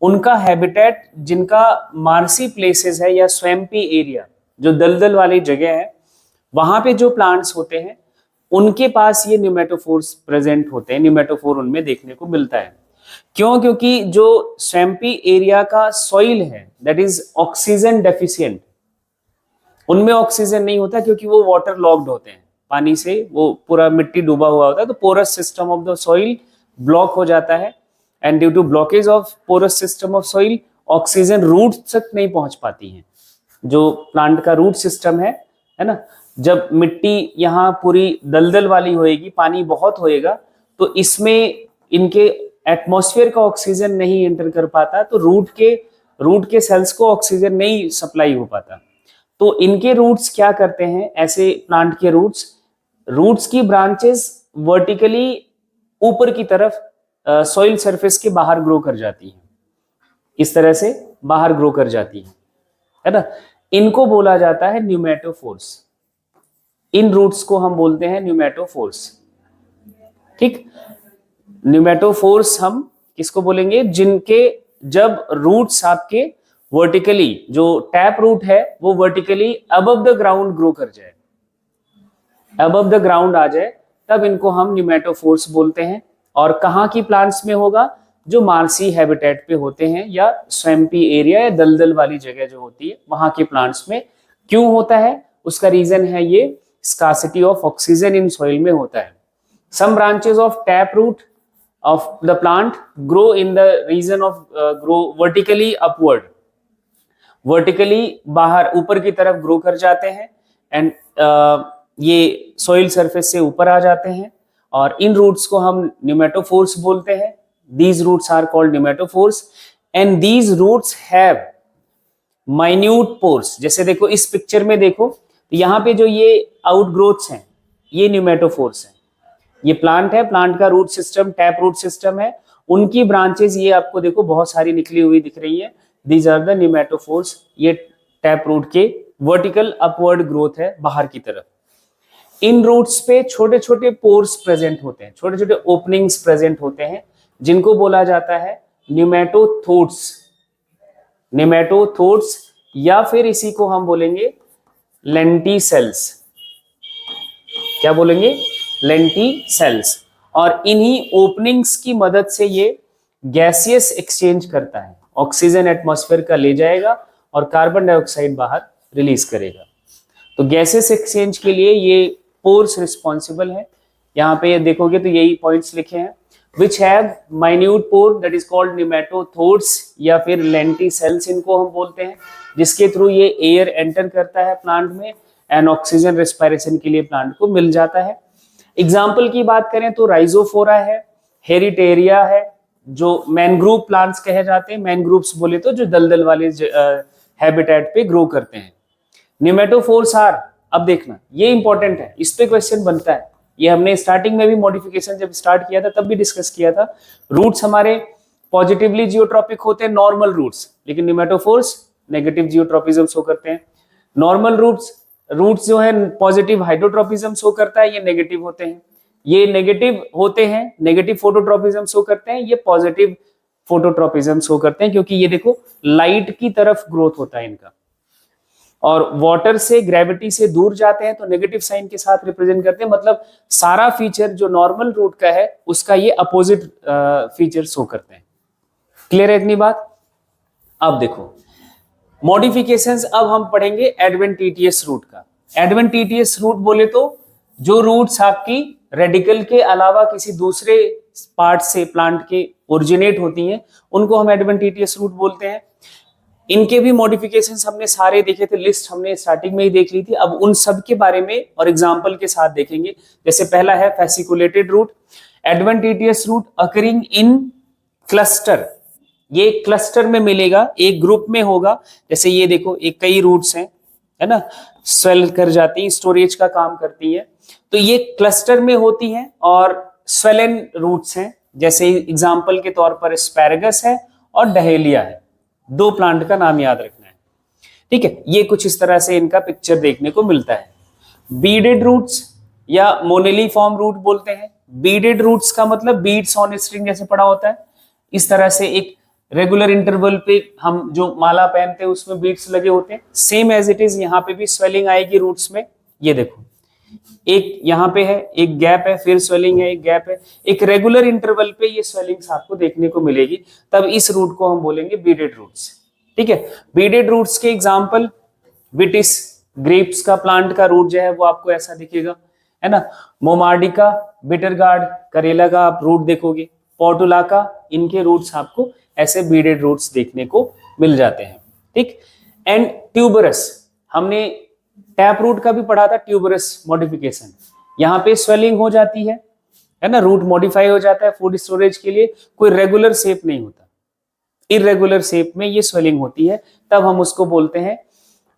उनका हैबिटेट, जिनका मार्सी प्लेसेस है या स्वैम्पी एरिया, जो दलदल वाली जगह है, वहां पे जो प्लांट्स होते हैं उनके पास ये न्यूमेटोफोर्स प्रेजेंट होते हैं, न्यूमेटोफोर उनमें देखने को मिलता है। क्यों? क्योंकि जो स्वैम्पी एरिया का सॉइल है दैट इज ऑक्सीजन डेफिशिएंट, उनमें ऑक्सीजन नहीं होता क्योंकि वो वाटर लॉक्ड होते हैं, पानी से वो पूरा मिट्टी डूबा हुआ होता है, तो porous system of the soil block हो जाता है, and due to blockage of porous system of soil oxygen root तक नहीं पहुंच पाती है। जो प्लांट का रूट सिस्टम है ना, जब मिट्टी यहाँ पूरी दलदल वाली होएगी, पानी बहुत होएगा, तो इसमें इनके एटमॉस्फेयर का ऑक्सीजन नहीं एंटर कर पाता, तो रूट के सेल्स को ऑक्सीजन नहीं सप्लाई हो पाता। तो इनके रूट्स क्या करते हैं, ऐसे प्लांट के रूट्स की ब्रांचेस वर्टिकली ऊपर की तरफ सॉइल सरफेस के बाहर ग्रो कर जाती है, इस तरह से बाहर ग्रो कर जाती है ना। इनको बोला जाता है न्यूमेटोफोर्स। इन रूट्स को हम बोलते हैं न्यूमेटोफोर्स, ठीक। न्यूमेटोफोर्स हम किसको बोलेंगे? जिनके जब रूट्स आपके वर्टिकली, जो टैप रूट है वो vertically above the ground grow कर जाए, अबव द ग्राउंड आ जाए, तब इनको हम न्यूमेटोफोर्स बोलते हैं। और कहाँ की प्लांट्स में होगा? जो मार्सी हैबिटेट पे होते हैं या स्वैम्पी एरिया या दलदल वाली जगह जो होती है वहां के प्लांट्स में। क्यों होता है? उसका रीजन है ये scarcity of oxygen in soil में होता है। Some branches of tap root of the plant grow in the region of grow vertically upward, vertically बाहर ऊपर की तरफ ग्रो कर जाते हैं, एंड ये सॉइल सरफेस से ऊपर आ जाते हैं, और इन रूट्स को हम न्यूमेटोफोर्स बोलते हैं। These roots are called pneumatophores and these roots have minute pores। जैसे देखो इस पिक्चर में देखो, तो यहाँ पे जो ये आउटग्रोथ्स हैं ये न्यूमेटोफोर्स हैं। ये प्लांट है, प्लांट का root system tap root system है, उनकी ब्रांचेस ये आपको देखो बहुत सारी निकली हुई दिख रही है। These are the pneumatophores। ये टैप रूट के वर्टिकल अपवर्ड ग्रोथ है बाहर की तरफ। इन रूट्स पे छोटे छोटे पोर्स प्रेजेंट होते हैं, छोटे छोटे ओपनिंग्स प्रेजेंट होते हैं, जिनको बोला जाता है न्यूमेटोथोड्स। नेमेटोथोड्स, या फिर इसी को हम बोलेंगे लेंटिसेल्स। क्या बोलेंगे? लेंटिसेल्स। और इन्हीं ओपनिंग्स की मदद से ये गैसियस एक्सचेंज करता है, ऑक्सीजन एटमॉस्फेयर का ले जाएगा और कार्बन डाइऑक्साइड बाहर रिलीज करेगा। तो गैसेस एक्सचेंज के लिए ये पोर्स रिस्पॉन्सिबल है। यहाँ पे ये देखोगे तो यही पॉइंट्स लिखे हैं, which have minute pore that is called pneumathodes या फिर लेंटिसेल्स इनको हम बोलते हैं, जिसके थ्रू ये एयर एंटर करता है प्लांट में एंड ऑक्सीजन रेस्पिरेशन के लिए प्लांट को मिल जाता है। एग्जाम्पल की बात करें तो राइजोफोरा है, हेरिटेरिया है, जो मैनग्रूव प्लांट्स कहे जाते हैं। मैनग्रूव्स बोले तो जो दलदल वाले हैबिटेट पे ग्रो करते हैं। निमेटोफोर्स आर, अब देखना ये इंपॉर्टेंट है, इस पे क्वेश्चन बनता है। ये हमने स्टार्टिंग में भी मॉडिफिकेशन जब स्टार्ट किया था तब भी डिस्कस किया था। रूट्स हमारे पॉजिटिवली जियोट्रॉपिक होते हैं, नॉर्मल रूट्स, लेकिन निमेटोफोर्स नेगेटिव जियोट्रॉपिज्म शो करते हैं। नॉर्मल रूट्स जो है पॉजिटिव हाइड्रोट्रॉपिज्म शो करता है, ये नेगेटिव होते हैं। ये नेगेटिव होते हैं, नेगेटिव फोटोट्रॉपिज्म शो करते हैं, ये पॉजिटिव फोटोट्रॉपिज्म शो करते हैं, क्योंकि ये देखो लाइट की तरफ ग्रोथ होता है इनका। और वाटर से ग्रेविटी से दूर जाते हैं तो नेगेटिव साइन के साथ रिप्रेजेंट करते हैं। मतलब सारा फीचर जो नॉर्मल रूट का है उसका ये अपोजिट फीचर शो करते हैं। क्लियर है इतनी बात? अब देखो मॉडिफिकेशंस, अब हम पढ़ेंगे एडवेंटिटियस रूट का। एडवेंटिटियस रूट बोले तो जो रूट्स आपकी रेडिकल के अलावा किसी दूसरे पार्ट से प्लांट के ओरिजिनेट होती हैं, उनको हम एडवेंटिटियस रूट बोलते हैं। इनके भी मॉडिफिकेशंस हमने सारे देखे थे, लिस्ट हमने स्टार्टिंग में ही देख ली थी। अब उन सब के बारे में और एग्जांपल के साथ देखेंगे। जैसे पहला है fasciculated root, adventitious root occurring in cluster. ये क्लस्टर में मिलेगा, एक ग्रुप में होगा। जैसे ये देखो एक कई रूट्स हैं, है ना, स्वेल कर जाती हैं, स्टोरेज का काम करती है, तो ये क्लस्टर में होती हैं और स्वेलन रूट्स हैं। जैसे एग्जांपल के तौर पर एस्पैरागस है और डहेलिया है। दो प्लांट का नाम याद रखना है, ठीक है। ये कुछ इस तरह से इनका पिक्चर देखने को मिलता है। बीडेड रूट्स या मोनेलिफॉर्म रूट बोलते हैं। बीडेड रूट्स का मतलब बीड्स ऑन स्ट्रिंग जैसे पड़ा होता है, इस तरह से एक रेगुलर इंटरवल पे हम जो माला पहनते हैं उसमें बीड्स लगे होते हैं। सेम एज इट इज यहाँ पे भी स्वेलिंग आएगी रूट्स में। ये देखो एक यहाँ पे है, एक गैप है, फिर स्वेलिंग है, एक गैप है, एक रेगुलर इंटरवल पे ये स्वेलिंग्स आपको देखने को मिलेगी। तब इस रूट को हम बोलेंगे बीडेड रूट्स, ठीक है। बीडेड रूट्स के एग्जांपल, विटिस ग्रेप्स का प्लांट का रूट जो है वो आपको ऐसा दिखेगा, है ना। मोमार्डिका, बिटरगार्ड, करेला का आप रूट देखोगे, पोर्टुला का, इनके रूट्स आपको ऐसे बीडेड रूट्स देखने को मिल जाते हैं, ठीक। एंड ट्यूबरस, हमने टैप रूट का भी पढ़ा था, ट्यूबरस मॉडिफिकेशन। यहाँ पे स्वेलिंग हो जाती है ना, रूट मॉडिफाई हो जाता है फूड स्टोरेज के लिए। कोई रेगुलर शेप नहीं होता, इरेगुलर शेप में ये स्वेलिंग होती है, तब हम उसको बोलते हैं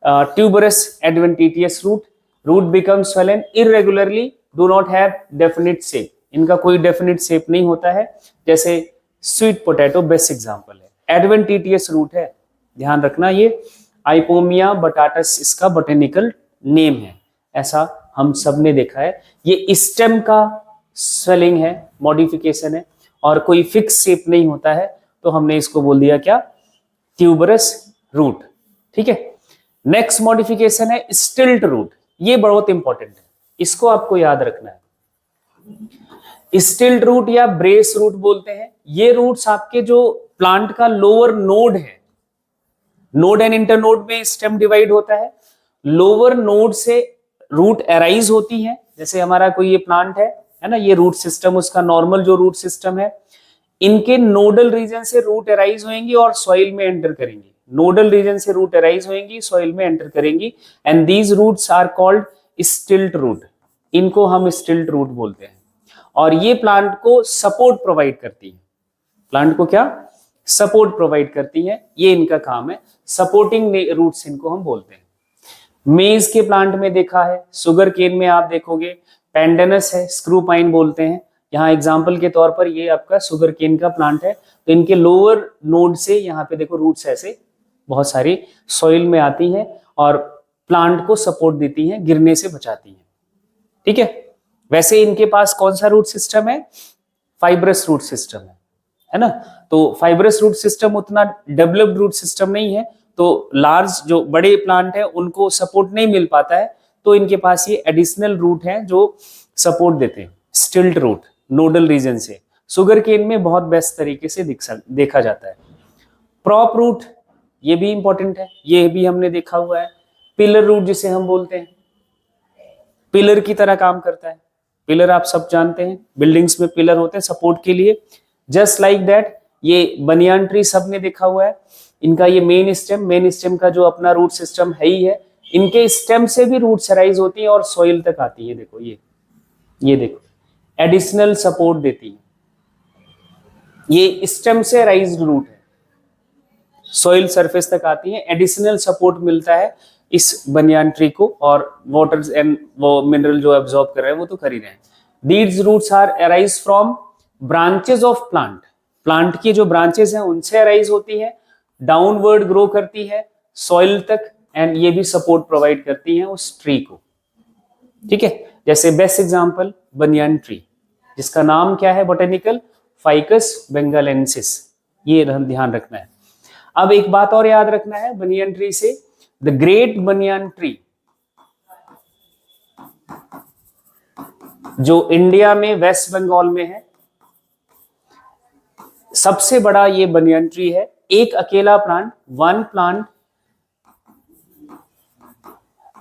tuberous adventitious root. Root become swollen irregularly, do not have definite shape. इनका कोई डेफिनिट शेप नहीं होता है। जैसे स्वीट पोटैटो बेस्ट एग्जांपल है, एडवेंटिटियस रूट है, ध्यान रखना। ये आइपोमिया बटाटस इसका बोटेनिकल नेम है, ऐसा हम सब ने देखा है। ये स्टेम का स्वेलिंग है, मॉडिफिकेशन है, और कोई फिक्स शेप नहीं होता है, तो हमने इसको बोल दिया क्या, ट्यूबरस रूट, ठीक है। नेक्स्ट मॉडिफिकेशन है स्टिल्ट रूट। ये बहुत इंपॉर्टेंट है, इसको आपको याद रखना है। स्टिल्ट रूट या ब्रेस रूट बोलते हैं। ये रूट्स आपके जो प्लांट का लोअर नोड है, नोड एंड इंटरनोड में स्टेम डिवाइड होता है, लोअर नोड से रूट अराइज होती है। जैसे हमारा कोई ये प्लांट है ना, ये रूट सिस्टम उसका नॉर्मल जो रूट सिस्टम है, इनके नोडल रीजन से रूट अराइज होंगी और सॉइल में एंटर करेंगी। नोडल रीजन से रूट अराइज होंगी, सॉइल में एंटर करेंगी, and these roots are called stilt root. इनको हम स्टिल्ट रूट बोलते हैं। और ये प्लांट को सपोर्ट प्रोवाइड करती है। प्लांट को क्या सपोर्ट प्रोवाइड करती है, ये इनका काम है। सपोर्टिंग रूट्स इनको हम बोलते हैं। मेज के प्लांट में देखा है, शुगर केन में आप देखोगे पेंडेनस है, स्क्रू पाइन बोलते हैं। यहाँ एग्जांपल के तौर पर ये आपका शुगर केन का प्लांट है, तो इनके लोअर नोड से यहाँ पे देखो रूट्स ऐसे बहुत सारी सॉइल में आती हैं और प्लांट को सपोर्ट देती हैं, गिरने से बचाती हैं, ठीक है। वैसे इनके पास कौन सा रूट सिस्टम है, फाइब्रस रूट सिस्टम है है ना। तो फाइब्रस रूट सिस्टम उतना डेवलप्ड रूट सिस्टम नहीं है, तो लार्ज जो बड़े प्लांट है उनको सपोर्ट नहीं मिल पाता है, तो इनके पास ये एडिशनल रूट है जो सपोर्ट देते हैं। स्टिल्ट रूट नोडल रीजन से शुगर केन में बहुत बेस्ट तरीके से देखा जाता है। प्रॉप रूट ये भी इंपॉर्टेंट है, ये भी हमने देखा हुआ है। पिलर रूट जिसे हम बोलते हैं, पिलर की तरह काम करता है। पिलर आप सब जानते हैं, बिल्डिंग्स में पिलर होते हैं सपोर्ट के लिए। जस्ट लाइक दैट ये बनियान ट्री सबने देखा हुआ है, इनका ये मेन स्टेम का जो अपना रूट सिस्टम है ही है, इनके स्टेम से भी रूट्स राइज होती है और सॉइल तक आती है। देखो ये देखो एडिशनल सपोर्ट देती है, ये स्टेम से राइज्ड रूट है, सॉइल सरफेस तक आती है, एडिशनल सपोर्ट मिलता है इस बनियान ट्री को, और वाटर एंड वो मिनरल जो एब्जॉर्ब कर रहे हैं वो तो कर ही रहे हैं। These roots are arise from branches of plant, plant की जो ब्रांचेस हैं उनसे अराइज होती है, डाउनवर्ड ग्रो करती है सॉइल तक, एंड ये भी सपोर्ट प्रोवाइड करती है उस ट्री को। ठीक है, जैसे बेस्ट एग्जांपल बनियान ट्री, जिसका नाम क्या है बोटेनिकल, फाइकस बेंगालेंसिस, ये ध्यान रखना है। अब एक बात और याद रखना है बनियान ट्री से, द ग्रेट बनियान ट्री जो इंडिया में वेस्ट बंगाल में है, सबसे बड़ा ये बनियान ट्री है। एक अकेला plant, one plant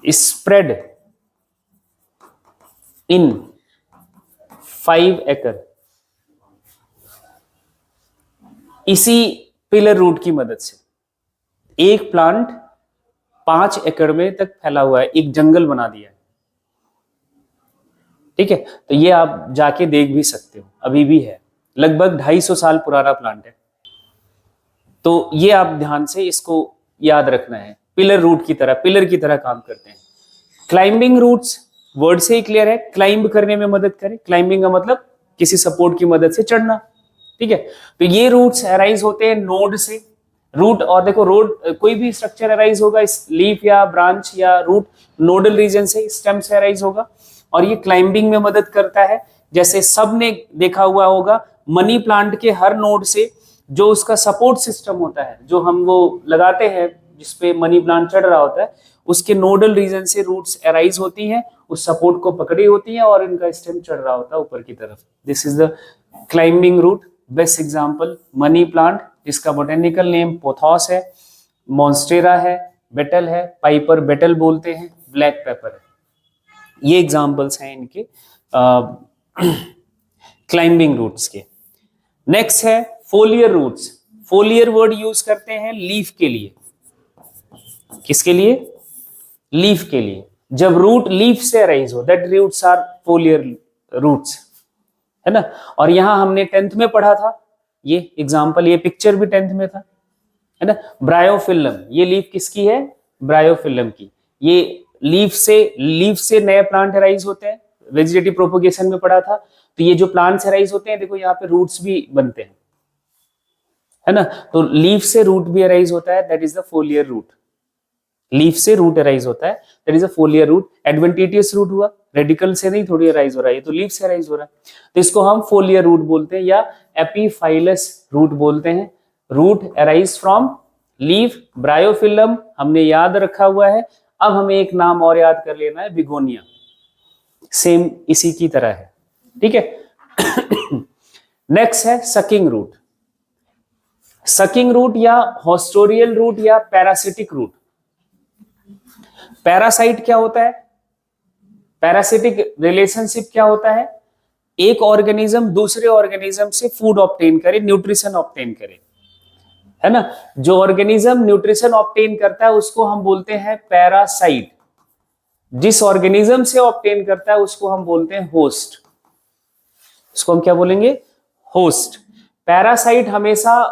spread in 5 एकड़, इसी पिलर रूट की मदद से एक प्लांट 5 एकड़ में तक फैला हुआ है, एक जंगल बना दिया है। ठीक है, तो ये आप जाके देख भी सकते हो, अभी भी है, लगभग 250 साल पुराना प्लांट है। तो ये आप ध्यान से इसको याद रखना है, पिलर रूट की तरह, पिलर की तरह काम करते हैं। क्लाइंबिंग रूट्स वर्ड से ही क्लियर है, क्लाइंब करने में मदद करे, क्लाइंबिंग का मतलब किसी सपोर्ट की मदद से चढ़ना। ठीक है, तो ये रूट्स अराइज होते हैं नोड से, रूट, और देखो रोड कोई भी स्ट्रक्चर अराइज होगा इस लीफ या ब्रांच या रूट नोडल रीजन से, स्टेम से अराइज होगा, और ये क्लाइंबिंग में मदद करता है। जैसे सबने देखा हुआ होगा मनी प्लांट के हर नोड से जो उसका सपोर्ट सिस्टम होता है, जो हम वो लगाते हैं जिसपे मनी प्लांट चढ़ रहा होता है, उसके नोडल रीजन से रूट्स अराइज होती हैं, उस सपोर्ट को पकड़ी होती हैं और इनका स्टेम चढ़ रहा होता है ऊपर की तरफ। This is the climbing root. Best example money plant, जिसका बोटेनिकल नेम पोथॉस है, मॉन्स्टेरा है, बेटल है, पाइपर बेटल बोलते हैं, ब्लैक पेपर है। ये एग्जांपल्स हैं इनके क्लाइंबिंग रूट्स के। नेक्स्ट है foliar roots. Foliar word use करते हैं लीफ के लिए। किसके लिए? लीफ के लिए। जब रूट लीफ से अराइज हो, that roots are foliar roots, है ना। और यहां हमने 10th में पढ़ा था, ये एग्जांपल, ये पिक्चर भी 10th में था, है ना। ब्रायोफिल्लम, ये लीफ किसकी है? ब्रायोफिल्लम की। ये लीफ से नए प्लांट अराइज होते हैं, वेजिटेटिव प्रोपोगेशन में पढ़ा था। तो ये जो प्लांट्स अराइज होते हैं, देखो यहाँ पे रूट्स भी बनते हैं, है ना। तो लीफ से रूट भी अराइज होता है, that is the foliar root. Leaf से रूट अराइज होता है, that is a foliar root. Adventitious root हुआ, रेडिकल से नहीं थोड़ी अराइज हो रहा है, ये तो लीफ से अराइज हो रहा है, तो इसको हम फोलियर रूट बोलते हैं या एपीफाइलस रूट बोलते हैं। रूट अराइज फ्रॉम लीफ, ब्रायोफिल्लम हमने याद रखा हुआ है। अब हमें एक नाम और याद कर लेना है, बिगोनिया, सेम इसी की तरह है। ठीक है। नेक्स्ट है सकिंग रूट। सकिंग रूट या हॉस्टोरियल रूट या पैरासिटिक रूट। पैरासाइट क्या होता है? पैरासिटिक रिलेशनशिप क्या होता है? एक ऑर्गेनिज्म दूसरे ऑर्गेनिज्म से फूड ऑब्टेन करे, न्यूट्रिशन ऑब्टेन करे, है ना। जो ऑर्गेनिज्म न्यूट्रिशन ऑब्टेन करता है उसको हम बोलते हैं पैरासाइट। जिस ऑर्गेनिज्म से ऑब्टेन करता है उसको हम बोलते हैं होस्ट। उसको हम क्या बोलेंगे? होस्ट। पैरासाइट हमेशा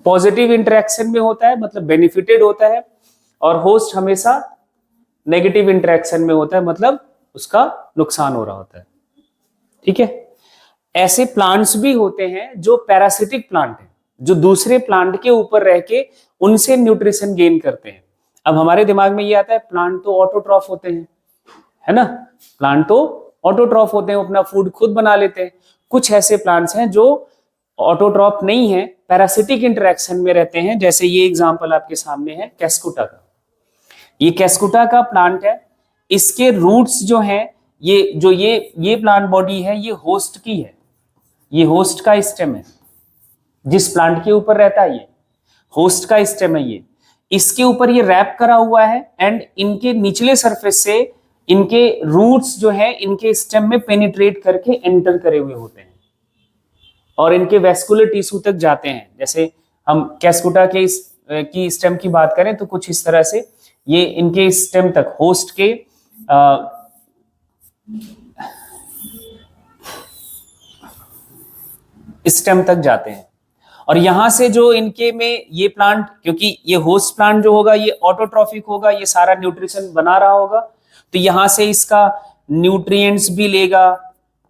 पॉजिटिव इंटरेक्शन में होता है, मतलब बेनिफिटेड होता है, और होस्ट हमेशा नेगेटिव इंटरेक्शन में होता है, मतलब उसका नुकसान हो रहा होता है। ठीक है। ऐसे प्लांट्स भी होते हैं जो पैरासिटिक प्लांट हैं, जो दूसरे प्लांट के ऊपर रह के उनसे न्यूट्रिशन गेन करते हैं। अब हमारे दिमाग में ये आता है प्लांट तो ऑटोट्रॉफ होते हैं, है ना। प्लांट तो ऑटोट्रॉफ होते हैं, अपना फूड खुद बना लेते हैं। कुछ ऐसे प्लांट्स हैं जो ऑटोट्रॉप नहीं है, पैरासिटिक इंटरेक्शन में रहते हैं। जैसे ये एग्जांपल आपके सामने है कैस्कुटा का। ये कैस्कुटा का प्लांट है, इसके रूट्स जो हैं, ये प्लांट बॉडी है, ये होस्ट की है, ये होस्ट का स्टेम है, जिस प्लांट के ऊपर रहता है ये होस्ट का स्टेम है, ये इसके ऊपर ये रैप करा हुआ है एंड इनके निचले सरफेस से इनके रूट्स जो है इनके स्टेम में पेनिट्रेट करके एंटर करे हुए होते हैं और इनके वेस्कुलर टिश्यू तक जाते हैं। जैसे हम कैस्कुटा के की स्टेम की बात करें तो कुछ इस तरह से ये इनके स्टेम तक होस्ट के स्टेम तक जाते हैं। और यहां से जो इनके में ये प्लांट, क्योंकि ये होस्ट प्लांट जो होगा ये ऑटोट्रॉफिक होगा, ये सारा न्यूट्रिशन बना रहा होगा, तो यहां से इसका न्यूट्रिएंट्स भी लेगा,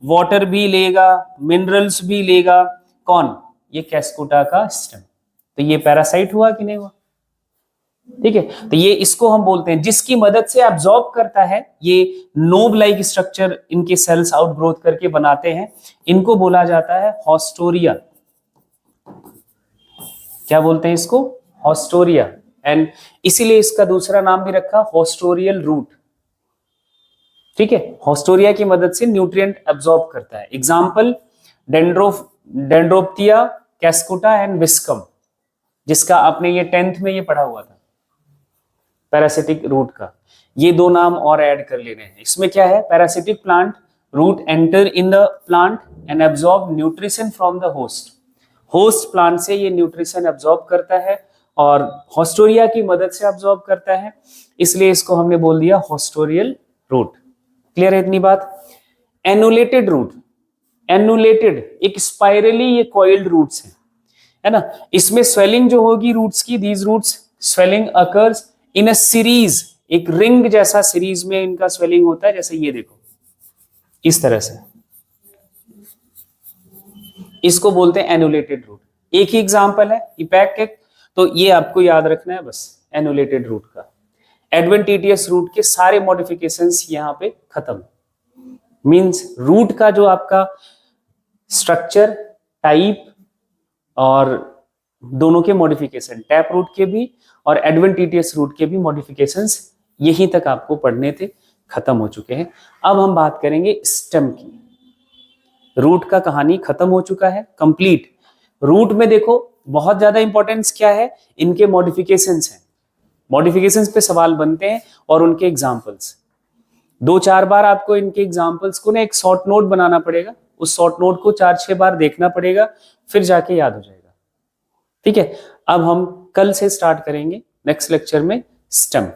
वाटर भी लेगा, मिनरल्स भी लेगा, कौन? ये कैस्कुटा का स्टेम। तो ये पैरासाइट हुआ कि नहीं हुआ? ठीक है, तो ये इसको हम बोलते हैं, जिसकी मदद से एब्जॉर्ब करता है, ये नोब लाइक स्ट्रक्चर इनके सेल्स आउटग्रोथ करके बनाते हैं, इनको बोला जाता है हॉस्टोरिया। क्या बोलते हैं इसको? हॉस्टोरिया। एंड इसीलिए इसका दूसरा नाम भी रखा हॉस्टोरियल रूट। ठीक है, हॉस्टोरिया की मदद से न्यूट्रिएंट एब्जॉर्ब करता है। एग्जांपल डेंड्रोप्थिया, कैस्कुटा एंड विस्कम, जिसका आपने ये 10th में ये पढ़ा हुआ था पैरासिटिक रूट का। ये दो नाम और ऐड कर लेने हैं। इसमें क्या है? Parasitic plant root enter in the plant and absorb nutrition from the host. Host plant से ये न्यूट्रिशन एब्जॉर्ब करता है और हॉस्टोरिया की मदद से एब्जॉर्ब करता है, इसलिए इसको हमने बोल दिया हॉस्टोरियल रूट। क्लियर है इतनी बात? एनुलेटेड रूट, एनुलेटेड एक स्पाइरली ये कॉइल्ड रूट्स है ना। इसमें स्वेलिंग जो होगी रूट्स की, these roots swelling occurs in a series, एक रिंग जैसा सीरीज में इनका स्वेलिंग होता है। जैसे ये देखो इस तरह से, इसको बोलते हैं एनुलेटेड रूट। एक ही एग्जांपल है इपैक, तो ये आपको याद रखना है बस, एनुलेटेड रूट का। एडवेंटिटियस रूट के सारे मॉडिफिकेशंस यहाँ पे खत्म। मींस रूट का जो आपका स्ट्रक्चर, टाइप और दोनों के मॉडिफिकेशन, टैप रूट के भी और एडवेंटिटियस रूट के भी मॉडिफिकेशंस यहीं तक आपको पढ़ने थे, खत्म हो चुके हैं। अब हम बात करेंगे स्टेम की। रूट का कहानी खत्म हो चुका है, कंप्लीट। रूट में देखो बहुत ज्यादा इंपॉर्टेंस क्या है, इनके मॉडिफिकेशंस हैं। मॉडिफिकेशंस पे सवाल बनते हैं और उनके एग्जांपल्स। 2-4 बार आपको इनके एग्जांपल्स को ना एक शॉर्ट नोट बनाना पड़ेगा, उस शॉर्ट नोट को 4-6 बार देखना पड़ेगा, फिर जाके याद हो जाएगा। ठीक है, अब हम कल से स्टार्ट करेंगे नेक्स्ट लेक्चर में स्टेम।